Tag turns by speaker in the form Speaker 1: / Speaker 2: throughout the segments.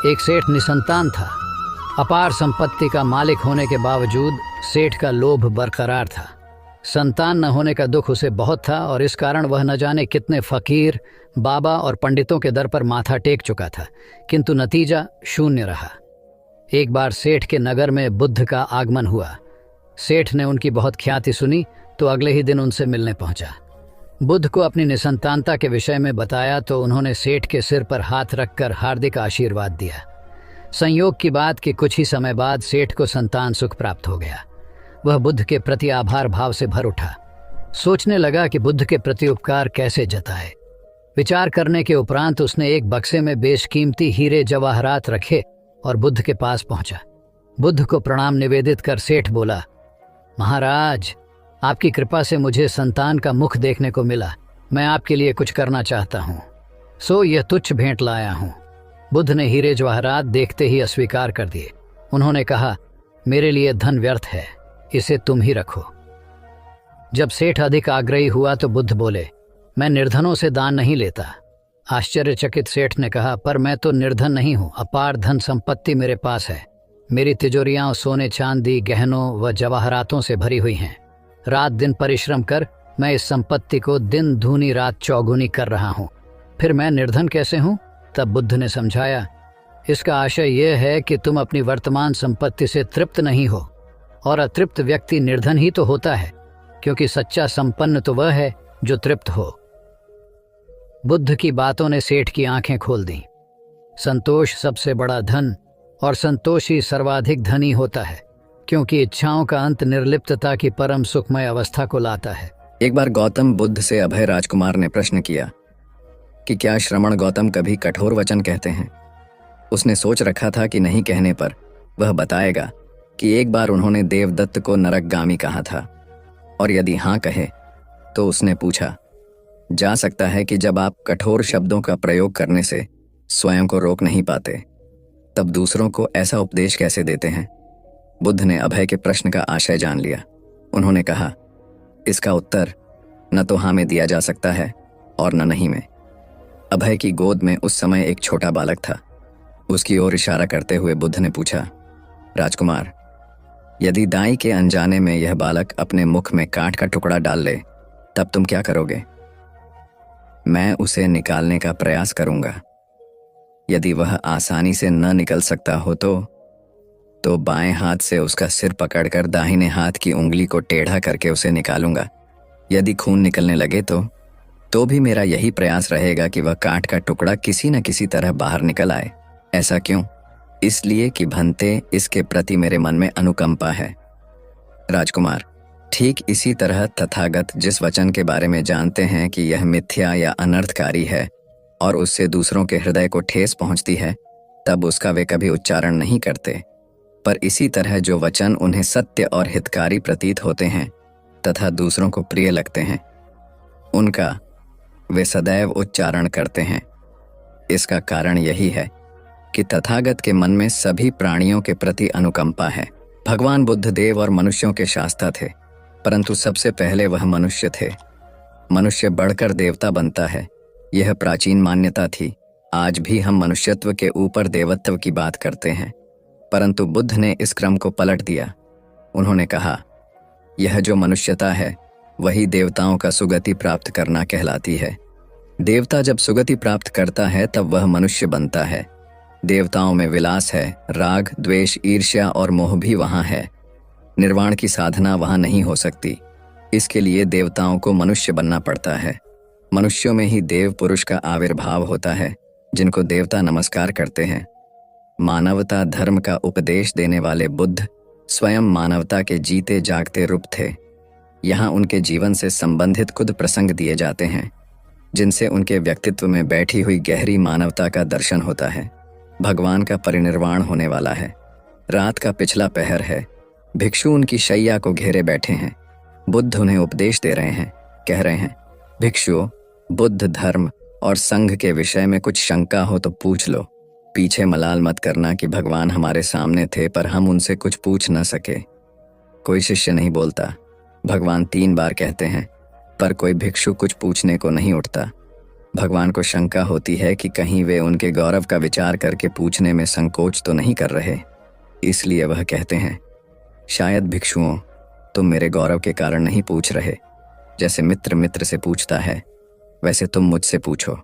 Speaker 1: एक सेठ निसंतान था। अपार संपत्ति का मालिक होने के बावजूद सेठ का लोभ बरकरार था। संतान न होने का दुख उसे बहुत था और इस कारण वह न जाने कितने फकीर, बाबा और पंडितों के दर पर माथा टेक चुका था, किंतु नतीजा शून्य रहा। एक बार सेठ के नगर में बुद्ध का आगमन हुआ। सेठ ने उनकी बहुत ख्याति सुनी तो अगले ही दिन उनसे मिलने पहुंचा। बुद्ध को अपनी निसंतानता के विषय में बताया तो उन्होंने सेठ के सिर पर हाथ रखकर हार्दिक आशीर्वाद दिया। संयोग की बात कि कुछ ही समय बाद सेठ को संतान सुख प्राप्त हो गया। वह बुद्ध के प्रति आभार भाव से भर उठा। सोचने लगा कि बुद्ध के प्रति उपकार कैसे जताए। विचार करने के उपरांत उसने एक बक्से में बेशकीमती हीरे जवाहरात रखे और बुद्ध के पास पहुंचा। बुद्ध को प्रणाम निवेदित कर सेठ बोला, महाराज, आपकी कृपा से मुझे संतान का मुख देखने को मिला। मैं आपके लिए कुछ करना चाहता हूँ, सो यह तुच्छ भेंट लाया हूँ। बुद्ध ने हीरे जवाहरात देखते ही अस्वीकार कर दिए। उन्होंने कहा, मेरे लिए धन व्यर्थ है, इसे तुम ही रखो। जब सेठ अधिक आग्रही हुआ तो बुद्ध बोले, मैं निर्धनों से दान नहीं लेता। आश्चर्यचकित सेठ ने कहा, पर मैं तो निर्धन नहीं हूँ, अपार धन संपत्ति मेरे पास है। मेरी तिजोरियां सोने चांदी, गहनों व जवाहरातों से भरी हुई हैं। रात दिन परिश्रम कर मैं इस संपत्ति को दिन दूनी रात चौगुनी कर रहा हूँ, फिर मैं निर्धन कैसे हूँ? तब बुद्ध ने समझाया, इसका आशय यह है कि तुम अपनी वर्तमान संपत्ति से तृप्त नहीं हो, और अतृप्त व्यक्ति निर्धन ही तो होता है, क्योंकि सच्चा संपन्न तो वह है जो तृप्त हो। बुद्ध की बातों ने सेठ की आंखें खोल दी। संतोष सबसे बड़ा धन और संतोषी सर्वाधिक धनी होता है, क्योंकि इच्छाओं का अंत निर्लिप्तता की परम सुखमय अवस्था को लाता है।
Speaker 2: एक बार गौतम बुद्ध से अभय राजकुमार ने प्रश्न किया कि क्या श्रमण गौतम कभी कठोर वचन कहते हैं। उसने सोच रखा था कि नहीं कहने पर वह बताएगा कि एक बार उन्होंने देवदत्त को नरकगामी कहा था, और यदि हाँ कहे तो उसने पूछा, जा सकता है कि जब आप कठोर शब्दों का प्रयोग करने से स्वयं को रोक नहीं पाते, तब दूसरों को ऐसा उपदेश कैसे देते हैं। बुद्ध ने अभय के प्रश्न का आशय जान लिया। उन्होंने कहा, इसका उत्तर न तो हाँ में दिया जा सकता है और न नहीं में। अभय की गोद में उस समय एक छोटा बालक था। उसकी ओर इशारा करते हुए बुद्ध ने पूछा, राजकुमार, यदि दाई के अनजाने में यह बालक अपने मुख में कांट का टुकड़ा डाल ले, तब तुम क्या करोगे? मैं उसे निकालने का प्रयास करूंगा। यदि वह आसानी से न निकल सकता हो तो बाएं हाथ से उसका सिर पकड़कर दाहिने हाथ की उंगली को टेढ़ा करके उसे निकालूंगा। यदि खून निकलने लगे तो भी मेरा यही प्रयास रहेगा कि वह कांट का टुकड़ा किसी न किसी तरह बाहर निकल आए। ऐसा क्यों? इसलिए कि भंते, इसके प्रति मेरे मन में अनुकंपा है। राजकुमार, ठीक इसी तरह तथागत जिस वचन के बारे में जानते हैं कि यह मिथ्या या अनर्थकारी है और उससे दूसरों के हृदय को ठेस पहुंचती है, तब उसका वे कभी उच्चारण नहीं करते। पर इसी तरह जो वचन उन्हें सत्य और हितकारी प्रतीत होते हैं तथा दूसरों को प्रिय लगते हैं, उनका वे सदैव उच्चारण करते हैं। इसका कारण यही है कि तथागत के मन में सभी प्राणियों के प्रति अनुकंपा है। भगवान बुद्ध देव और मनुष्यों के शास्ता थे, परंतु सबसे पहले वह मनुष्य थे। मनुष्य बढ़कर देवता बनता है, यह प्राचीन मान्यता थी। आज भी हम मनुष्यत्व के ऊपर देवत्व की बात करते हैं, परंतु बुद्ध ने इस क्रम को पलट दिया। उन्होंने कहा, यह जो मनुष्यता है वही देवताओं का सुगति प्राप्त करना कहलाती है। देवता जब सुगति प्राप्त करता है तब वह मनुष्य बनता है। देवताओं में विलास है, राग, द्वेष, ईर्ष्या और मोह भी वहाँ है। निर्वाण की साधना वहाँ नहीं हो सकती। इसके लिए देवताओं को मनुष्य बनना पड़ता है। मनुष्यों में ही देव पुरुष का आविर्भाव होता है, जिनको देवता नमस्कार करते हैं। मानवता धर्म का उपदेश देने वाले बुद्ध स्वयं मानवता के जीते जागते रूप थे। यहाँ उनके जीवन से संबंधित खुद प्रसंग दिए जाते हैं, जिनसे उनके व्यक्तित्व में बैठी हुई गहरी मानवता का दर्शन होता है। भगवान का परिनिर्वाण होने वाला है। रात का पिछला पहर है। भिक्षु उनकी शैया को घेरे बैठे हैं। बुद्ध उन्हें उपदेश दे रहे हैं। कह रहे हैं, भिक्षुओं, बुद्ध धर्म और संघ के विषय में कुछ शंका हो तो पूछ लो। पीछे मलाल मत करना कि भगवान हमारे सामने थे पर हम उनसे कुछ पूछ न सके। कोई शिष्य नहीं बोलता। भगवान 3 बार कहते हैं, पर कोई भिक्षु कुछ पूछने को नहीं उठता। भगवान को शंका होती है कि कहीं वे उनके गौरव का विचार करके पूछने में संकोच तो नहीं कर रहे, इसलिए वह कहते हैं, शायद भिक्षुओं, तुम मेरे गौरव के कारण नहीं पूछ रहे। जैसे मित्र मित्र से पूछता है, वैसे तुम मुझसे पूछो।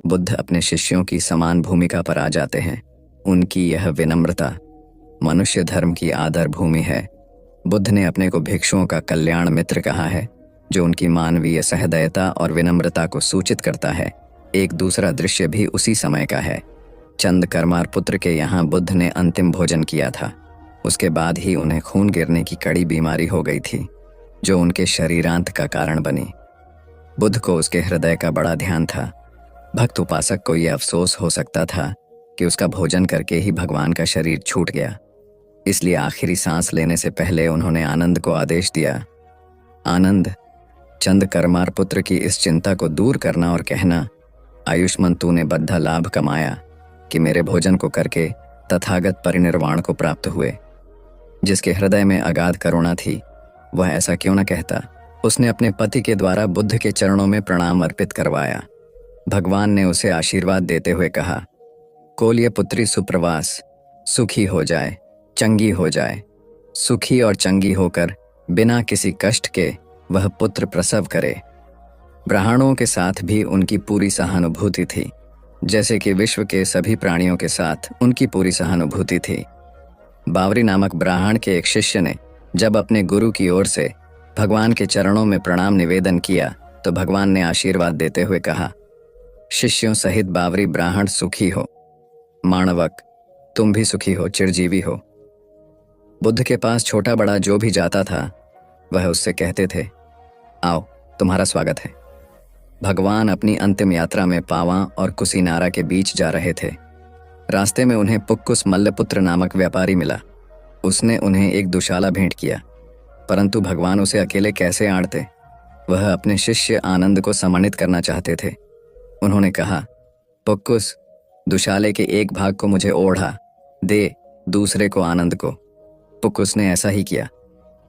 Speaker 2: बुद्ध अपने शिष्यों की समान भूमिका पर आ जाते हैं। उनकी यह विनम्रता मनुष्य धर्म की आदर भूमि है। बुद्ध ने अपने को भिक्षुओं का कल्याण मित्र कहा है, जो उनकी मानवीय सहृदयता और विनम्रता को सूचित करता है। एक दूसरा दृश्य भी उसी समय का है। चंद करमार पुत्र के यहाँ बुद्ध ने अंतिम भोजन किया था। उसके बाद ही उन्हें खून गिरने की कड़ी बीमारी हो गई थी, जो उनके शरीरांत का कारण बनी। बुद्ध को उसके हृदय का बड़ा ध्यान था। भक्त उपासक को यह अफसोस हो सकता था कि उसका भोजन करके ही भगवान का शरीर छूट गया। इसलिए आखिरी सांस लेने से पहले उन्होंने आनंद को आदेश दिया, आनंद, चंद करमार पुत्र की इस चिंता को दूर करना और कहना, आयुष्मान तूने बद्धा लाभ कमाया कि मेरे भोजन को करके तथागत परिनिर्वाण को प्राप्त हुए। जिसके हृदय में अगाध करुणा थी, वह ऐसा क्यों न कहता। उसने अपने पति के द्वारा बुद्ध के चरणों में प्रणाम अर्पित करवाया। भगवान ने उसे आशीर्वाद देते हुए कहा, कोल्य पुत्री सुप्रवास, सुखी हो जाए, चंगी हो जाए। सुखी और चंगी होकर बिना किसी कष्ट के वह पुत्र प्रसव करे। ब्राह्मणों के साथ भी उनकी पूरी सहानुभूति थी, जैसे कि विश्व के सभी प्राणियों के साथ उनकी पूरी सहानुभूति थी। बावरी नामक ब्राह्मण के एक शिष्य ने जब अपने गुरु की ओर से भगवान के चरणों में प्रणाम निवेदन किया, तो भगवान ने आशीर्वाद देते हुए कहा, शिष्यों सहित बावरी ब्राह्मण सुखी हो। माणवक, तुम भी सुखी हो, चिरजीवी हो। बुद्ध के पास छोटा बड़ा जो भी जाता था, वह उससे कहते थे, आओ, तुम्हारा स्वागत है। भगवान अपनी अंतिम यात्रा में पावा और कुशीनारा के बीच जा रहे थे। रास्ते में उन्हें पुक्कुस मल्लपुत्र नामक व्यापारी मिला। उसने उन्हें एक दुशाला भेंट किया, परंतु भगवान उसे अकेले कैसे आड़ते। वह अपने शिष्य आनंद को सम्मानित करना चाहते थे। उन्होंने कहा, पुक्कुस, दुशाले के एक भाग को मुझे ओढ़ा दे, दूसरे को आनंद को। पुक्कुस ने ऐसा ही किया।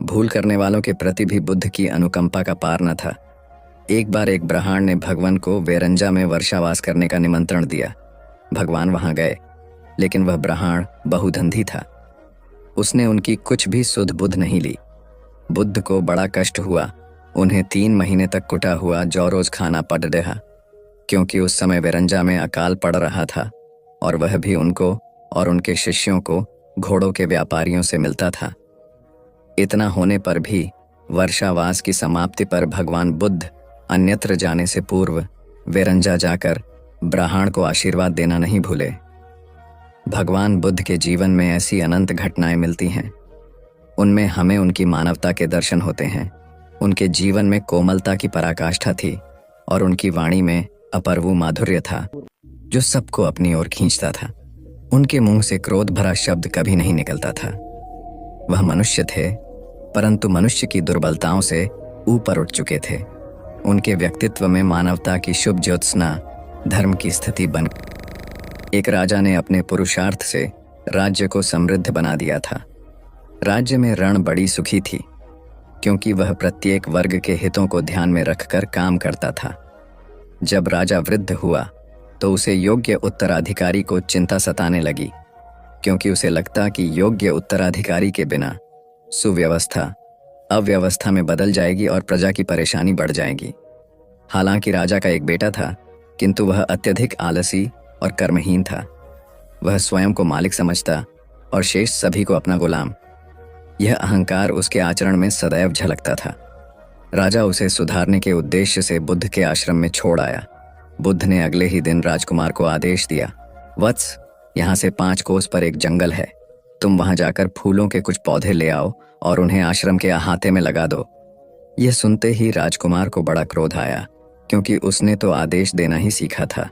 Speaker 2: भूल करने वालों के प्रति भी बुद्ध की अनुकंपा का पार न था। एक बार एक ब्राह्मण ने भगवान को वेरंजा में वर्षावास करने का निमंत्रण दिया। भगवान वहां गए, लेकिन वह ब्राह्मण बहुधंधी था। उसने उनकी कुछ भी सुध बुध नहीं ली। बुद्ध को बड़ा कष्ट हुआ। उन्हें 3 महीने तक कुटा हुआ जौ रोज खाना पड़ रहा, क्योंकि उस समय वेरंजा में अकाल पड़ रहा था और वह भी उनको और उनके शिष्यों को घोड़ों के व्यापारियों से मिलता था। इतना होने पर भी वर्षावास की समाप्ति पर भगवान बुद्ध अन्यत्र जाने से पूर्व वेरंजा जाकर ब्राह्मण को आशीर्वाद देना नहीं भूले। भगवान बुद्ध के जीवन में ऐसी अनंत घटनाएं मिलती हैं। उनमें हमें उनकी मानवता के दर्शन होते हैं। उनके जीवन में कोमलता की पराकाष्ठा थी और उनकी वाणी में अपर्वु माधुर्य था, जो सबको अपनी ओर खींचता था। उनके मुंह से क्रोध भरा शब्द कभी नहीं निकलता था। वह मनुष्य थे, परंतु मनुष्य की दुर्बलताओं से ऊपर उठ चुके थे। उनके व्यक्तित्व में मानवता की शुभ ज्योत्सना धर्म की स्थिति बन। एक राजा ने अपने पुरुषार्थ से राज्य को समृद्ध बना दिया था। राज्य में रण बड़ी सुखी थी, क्योंकि वह प्रत्येक वर्ग के हितों को ध्यान में रखकर काम करता था। जब राजा वृद्ध हुआ, तो उसे योग्य उत्तराधिकारी को चिंता सताने लगी, क्योंकि उसे लगता कि योग्य उत्तराधिकारी के बिना सुव्यवस्था अव्यवस्था में बदल जाएगी और प्रजा की परेशानी बढ़ जाएगी। हालांकि राजा का एक बेटा था, किंतु वह अत्यधिक आलसी और कर्महीन था। वह स्वयं को मालिक समझता और शेष सभी को अपना गुलाम। यह अहंकार उसके आचरण में सदैव झलकता था। राजा उसे सुधारने के उद्देश्य से बुद्ध के आश्रम में छोड़ आया। बुद्ध ने अगले ही दिन राजकुमार को आदेश दिया, वत्स, यहाँ से 5 कोस पर एक जंगल है। तुम वहां जाकर फूलों के कुछ पौधे ले आओ और उन्हें आश्रम के अहाते में लगा दो। यह सुनते ही राजकुमार को बड़ा क्रोध आया, क्योंकि उसने तो आदेश देना ही सीखा था।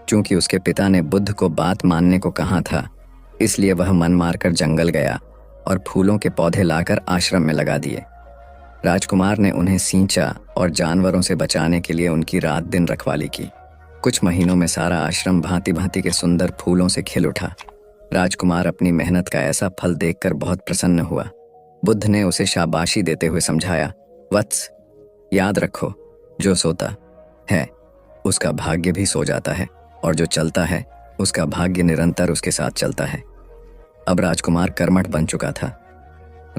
Speaker 2: चूंकि उसके पिता ने बुद्ध को बात मानने को कहा था, इसलिए वह मन मारकर जंगल गया और फूलों के पौधे लाकर आश्रम में लगा दिए। राजकुमार ने उन्हें सींचा और जानवरों से बचाने के लिए उनकी रात दिन रखवाली की। कुछ महीनों में सारा आश्रम भांति भांति के सुंदर फूलों से खिल उठा। राजकुमार अपनी मेहनत का ऐसा फल देखकर बहुत प्रसन्न हुआ। बुद्ध ने उसे शाबाशी देते हुए समझाया, वत्स, याद रखो, जो सोता है उसका भाग्य भी सो जाता है, और जो चलता है उसका भाग्य निरंतर उसके साथ चलता है। अब राजकुमार कर्मठ बन चुका था।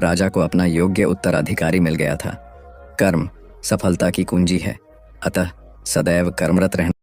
Speaker 2: राजा को अपना योग्य उत्तराधिकारी मिल गया था। कर्म सफलता की कुंजी है, अतः सदैव कर्मरत रहना